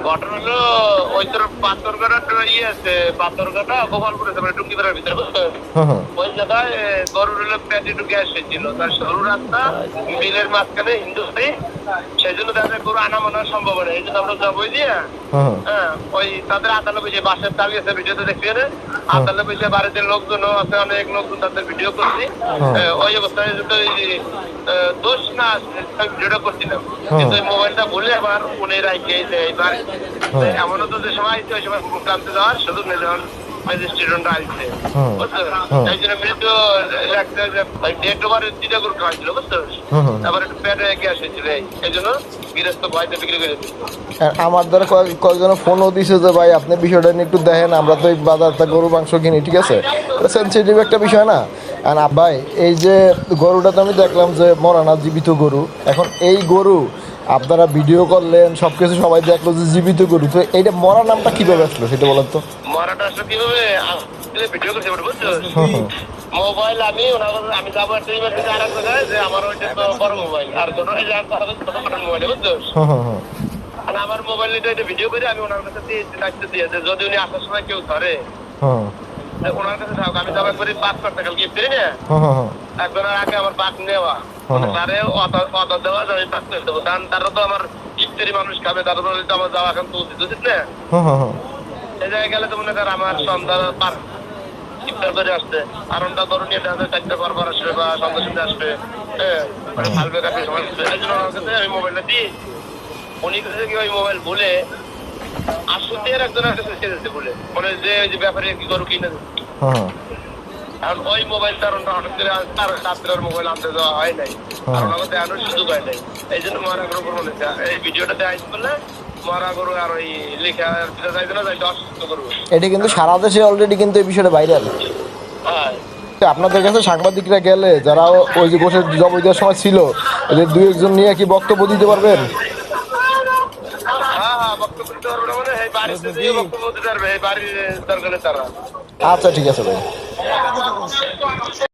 ঘটনা হলো ওই তোর পাথরঘাটা ইয়ে আছে, পাথরঘাটা গোপালপুরে টুঙ্গিপাড়ার ভিতরে বুঝছো, ওই জায়গায় গরুর হলো পেটে ঢুকে এসেছিল, তার সরু রাস্তা বিলের মাঝখানে হিন্দুস্তানি, সেই জন্য তাদের গরু আনা মনে হয় সম্ভব না, এই জন্য আমরা যাবো দিয়ে হ্যাঁ ওই তাদের আদালত যে বাসের চাবি আছে ভিডিওতে দেখছি, আদালত যে বাড়িতে লোকজন আছে, অনেক লোকজন তাদের ভিডিও করছি, ওই অবস্থায় দোষ না ভিডিওটা করছিলাম, কিন্তু ওই মোবাইলটা বলে আবার উনি রাইখে এইবার এমনও তো যে সময় ওই সময় ক্লান্তি যাওয়ার শুধু মেজর ম্যাজিস্ট্রেট আসছে বুঝছো, এই জন্য মৃত্যু ডেট ওভার চিন্তা করে খাওয়াইছিল বুঝছো, তারপর একটু পেটে গ্যাস হয়েছিল, এই জন্য গৃহস্থ ভয়তে বিক্রি করে দিচ্ছিল। আমার দ্বারা কয়েকজন ফোনও দিছে যে ভাই আপনি বিষয়টা নিয়ে একটু দেখেন, আমরা তো এই বাজারটা গরুর মাংস কিনি, ঠিক আছে, সেন্সিটিভ একটা বিষয় না। আর ভাই এই যে গরুটা তো আমি দেখলাম যে মরা না, জীবিত গরু, এখন এই গরু আপনারা ভিডিও করলেন সবকিছু সবাই দেখলো যে জীবিত গরু, তো এইটা মরা নামটা কিভাবে আসলো সেটা বলেন তো। মরাটা আসলে কিভাবে ভিডিও করতে পারবো বুঝছো, মোবাইল আমি আমি যাবো একটা ইমার্জেন্সি আর এক জায়গায়, যে আমার ওইটা তো বড় মোবাইল আর ছোট ছোট মোবাইল বুঝছো, আর আমার মোবাইল এটা ভিডিও করে আমি ওনার কাছে দায়িত্ব দিয়েছে, যদি উনি আসার সময় কেউ ধরে ওনার কাছে থাকুক, আমি যাবো একবারই 5 করতে কাল গিফট করি না, একজনের আগে আমার বাদ নেওয়া তারে অত দেওয়া যাবে 5 করে দেবো, কারণ তারা তো আমার ইফতারি মানুষ খাবে, তারা তো আমার যাওয়া এখন তো উচিত উচিত না, এই জায়গায় গেলে তো মনে কর আমার সন্ধ্যা পার ইফতার করে আসছে, কারণটা ধরুন নিয়ে 4টা পর আসবে বা সন্ধ্যা সন্ধ্যা আসবে, হ্যাঁ ফালবে কাপে সময় এই জন্য আমার কাছে আমি মোবাইলটা দিই, উনি কাছে কি ওই মোবাইল বলে আসতে আর একজনের কাছে ছেড়ে বলে মানে যে ব্যাপারে কি করু কিনে, কারণ ওই মোবাইল কারণটা হঠাৎ করে তার রাত্রের মোবাইল আনতে দেওয়া হয় নাই, কারণ আমাদের আনার সুযোগ হয় নাই, এই জন্য মারা গরু মনে এই ভিডিওটা দেওয়া করলে মারা গরু আর ওই লেখা যাইতে না যাইতে অসুস্থ করবো। এটা কিন্তু সারা দেশে অলরেডি কিন্তু এই বিষয়টা ভাইরাল। হ্যাঁ আপনাদের কাছে সাংবাদিকরা গেলে যারা ওই যে গোষ্ঠীর জবাই দেওয়ার সময় ছিল, এদের 2-1 জন নিয়ে কি বক্তব্য দিতে পারবেন? হ্যাঁ বক্তব্য দিতে পারবে না, মানে এই বাড়িতে বক্তব্য দিতে পারবে, এই বাড়ির দরকারে তারা। আচ্ছা ঠিক আছে ভাই।